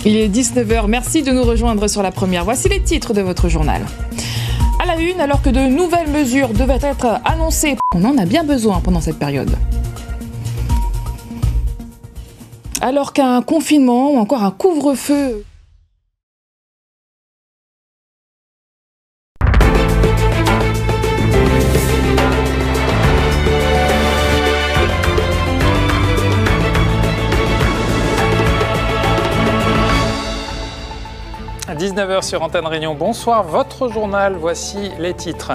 Il est 19h, merci de nous rejoindre sur la première. Voici les titres de votre journal. À la une, alors que de nouvelles mesures devaient être annoncées, on en a bien besoin pendant cette période. Alors qu'un confinement ou encore un couvre-feu... À 19h sur Antenne Réunion, bonsoir, votre journal, voici les titres.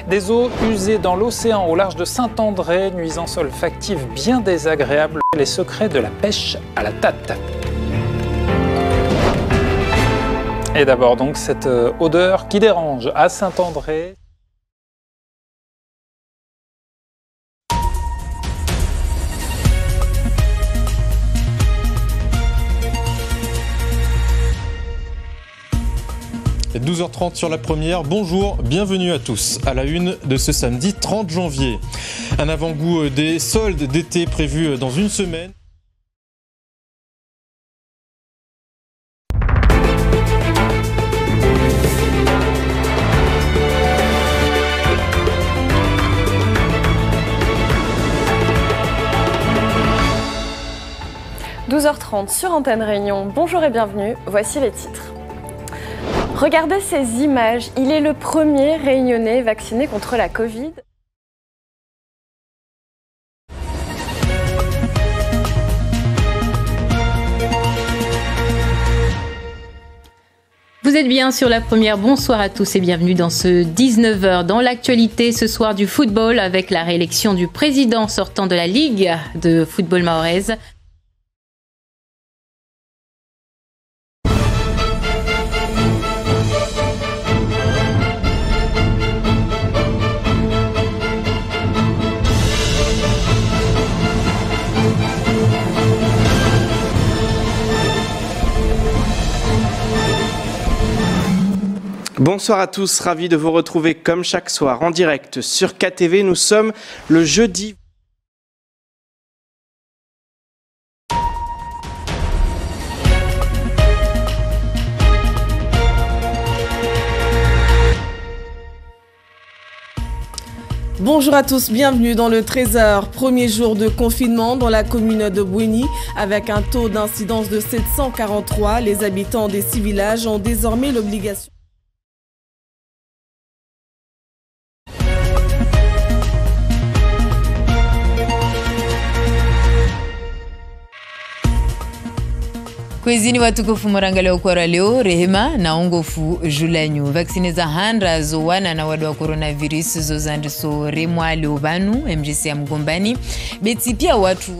Des eaux usées dans l'océan au large de Saint-André, nuisance olfactive bien désagréable, les secrets de la pêche à la tatte. Et d'abord donc cette odeur qui dérange à Saint-André. – 12h30 sur la première, bonjour, bienvenue à tous. À la une de ce samedi 30 janvier. Un avant-goût des soldes d'été prévus dans une semaine. – 12h30 sur Antenne Réunion, bonjour et bienvenue, voici les titres. Regardez ces images, il est le premier Réunionnais vacciné contre la Covid. Vous êtes bien sur la première, bonsoir à tous et bienvenue dans ce 19h. Dans l'actualité ce soir du football avec la réélection du président sortant de la Ligue de football mahoraise. Bonsoir à tous, ravi de vous retrouver comme chaque soir en direct sur KTV. Nous sommes le jeudi. Bonjour à tous, bienvenue dans le Trésor. Premier jour de confinement dans la commune de Bouéni. Avec un taux d'incidence de 743, les habitants des 6 villages ont désormais l'obligation. Kwezini watukufu murangale ukora leo rehema na ongofu julanyu vaksine za handra zowana na wadu wa coronavirus zozandiso remwa leo vanu MGC ya Mgombani beti pia watu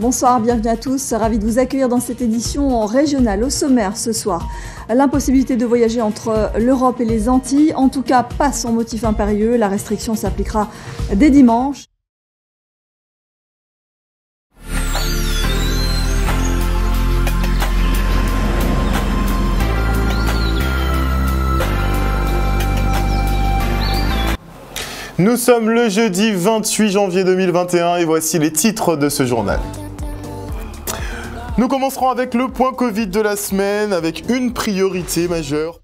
Bonsoir, bienvenue à tous. Ravi de vous accueillir dans cette édition régionale. Au sommaire ce soir, l'impossibilité de voyager entre l'Europe et les Antilles. En tout cas, pas sans motif impérieux. La restriction s'appliquera dès dimanche. Nous sommes le jeudi 28 janvier 2021 et voici les titres de ce journal. Nous commencerons avec le point Covid de la semaine, avec une priorité majeure.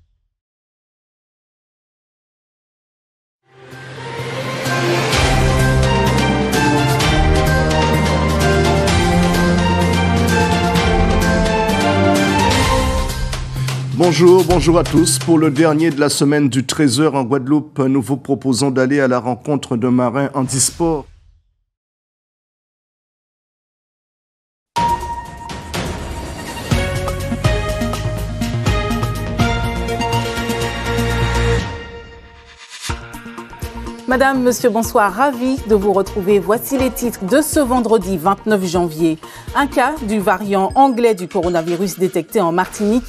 Bonjour à tous. Pour le dernier de la semaine du Trésor en Guadeloupe, nous vous proposons d'aller à la rencontre de marins handisport. Madame, monsieur, bonsoir, ravi de vous retrouver. Voici les titres de ce vendredi 29 janvier. Un cas du variant anglais du coronavirus détecté en Martinique.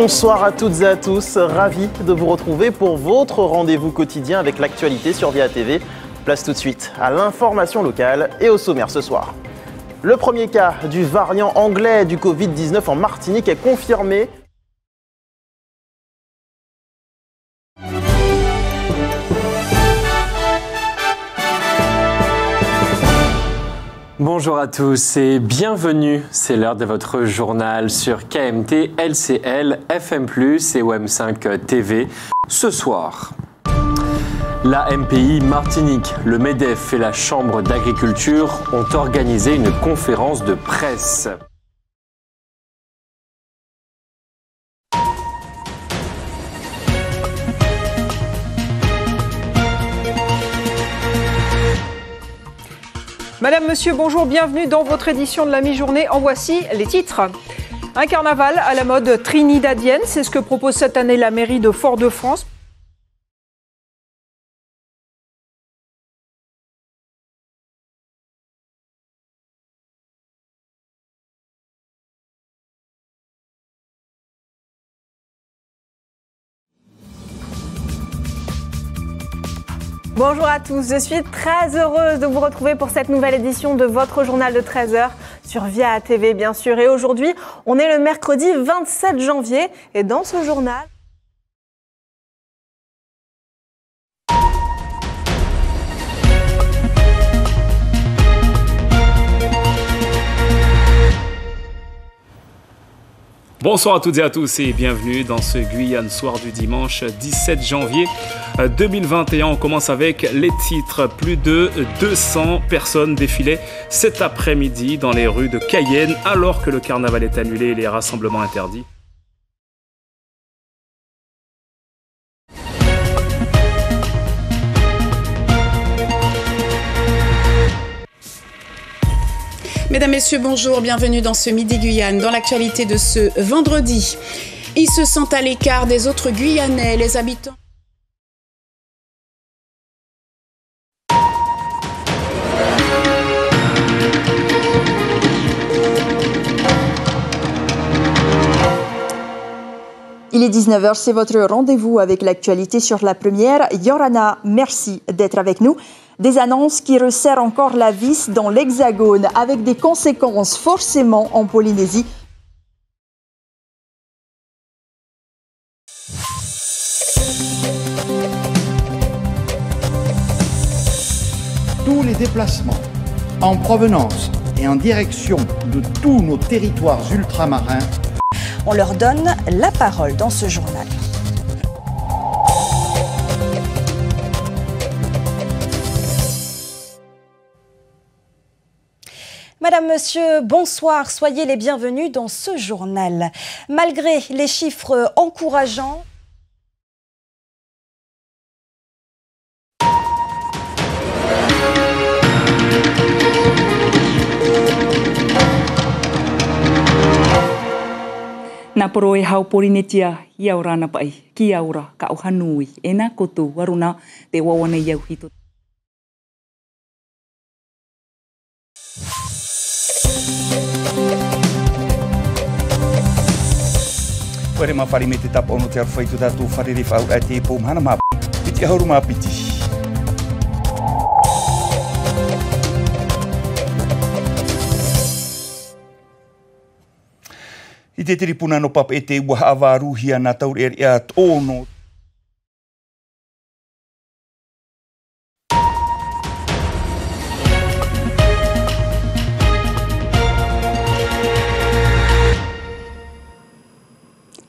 Bonsoir à toutes et à tous, ravi de vous retrouver pour votre rendez-vous quotidien avec l'actualité sur VIA TV. Place tout de suite à l'information locale et au sommaire ce soir. Le premier cas du variant anglais du Covid-19 en Martinique est confirmé. Bonjour à tous et bienvenue, c'est l'heure de votre journal sur KMT, LCL, FM+, et OM5 TV. Ce soir, la MPI Martinique, le MEDEF et la Chambre d'agriculture ont organisé une conférence de presse. Madame, Monsieur, bonjour, bienvenue dans votre édition de la mi-journée. En voici les titres. Un carnaval à la mode trinidadienne, c'est ce que propose cette année la mairie de Fort-de-France. Bonjour à tous, je suis très heureuse de vous retrouver pour cette nouvelle édition de votre journal de 13h sur VIA TV bien sûr. Et aujourd'hui, on est le mercredi 27 janvier et dans ce journal... Bonsoir à toutes et à tous et bienvenue dans ce Guyane Soir du dimanche 17 janvier 2021. On commence avec les titres. Plus de 200 personnes défilaient cet après-midi dans les rues de Cayenne alors que le carnaval est annulé et les rassemblements interdits. Mesdames, Messieurs, bonjour, bienvenue dans ce Midi Guyane. Dans l'actualité de ce vendredi, ils se sentent à l'écart des autres Guyanais, les habitants. Il est 19h, c'est votre rendez-vous avec l'actualité sur la première. Yorana, merci d'être avec nous. Des annonces qui resserrent encore la vis dans l'Hexagone avec des conséquences forcément en Polynésie. Tous les déplacements en provenance et en direction de tous nos territoires ultramarins. On leur donne la parole dans ce journal. Madame, Monsieur, bonsoir, soyez les bienvenus dans ce journal. Malgré les chiffres encourageants, Na poro e hau Polinetia iau rana pai ki aura ka o hanui e nā koto waruna te wawana iau hito. Where ma whare me te tapa ono te arwhaitu tātou whare re whau a te pōm hana mā piti hauru mā piti. I te tiripuna no papa e te ua hawaruhia nā tauri e a tōno.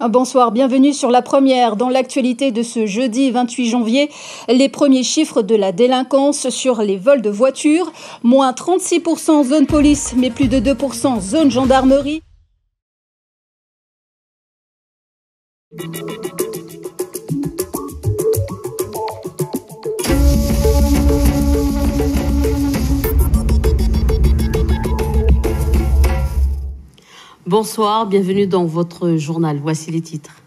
Bonsoir, bienvenue sur la première. Dans l'actualité de ce jeudi 28 janvier, les premiers chiffres de la délinquance sur les vols de voitures. Moins 36% zone police, mais plus de 2% zone gendarmerie. Bonsoir, bienvenue dans votre journal. Voici les titres.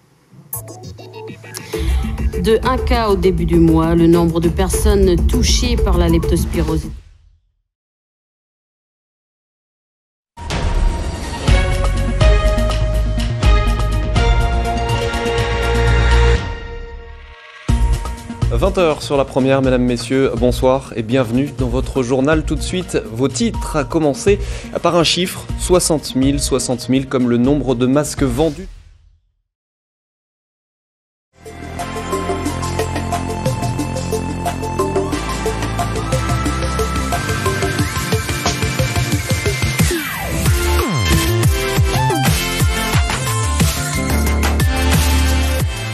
De 1 cas au début du mois, le nombre de personnes touchées par la leptospirose. 20h sur la première, mesdames, messieurs, bonsoir et bienvenue dans votre journal. Tout de suite, vos titres, à commencer par un chiffre, 60 000 comme le nombre de masques vendus.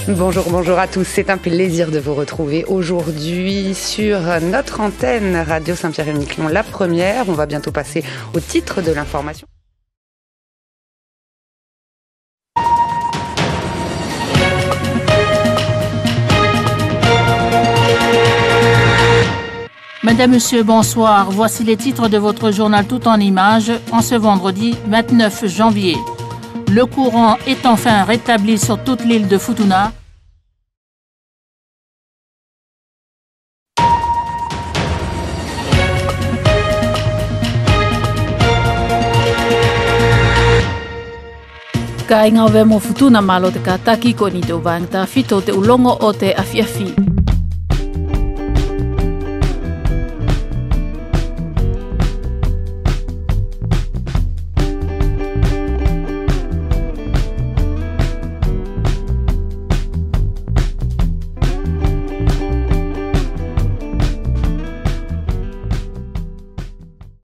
Bonjour à tous, c'est un plaisir de vous retrouver aujourd'hui sur notre antenne Radio Saint-Pierre-et-Miquelon, la première. On va bientôt passer au titre de l'information. Mesdames, Messieurs, bonsoir. Voici les titres de votre journal tout en images en ce vendredi 29 janvier. Le courant est enfin rétabli sur toute l'île de Futuna. Ka inga ve mo Futuna malo te ka taki ko ni te uvang ta fito te ulongo o te afiafi.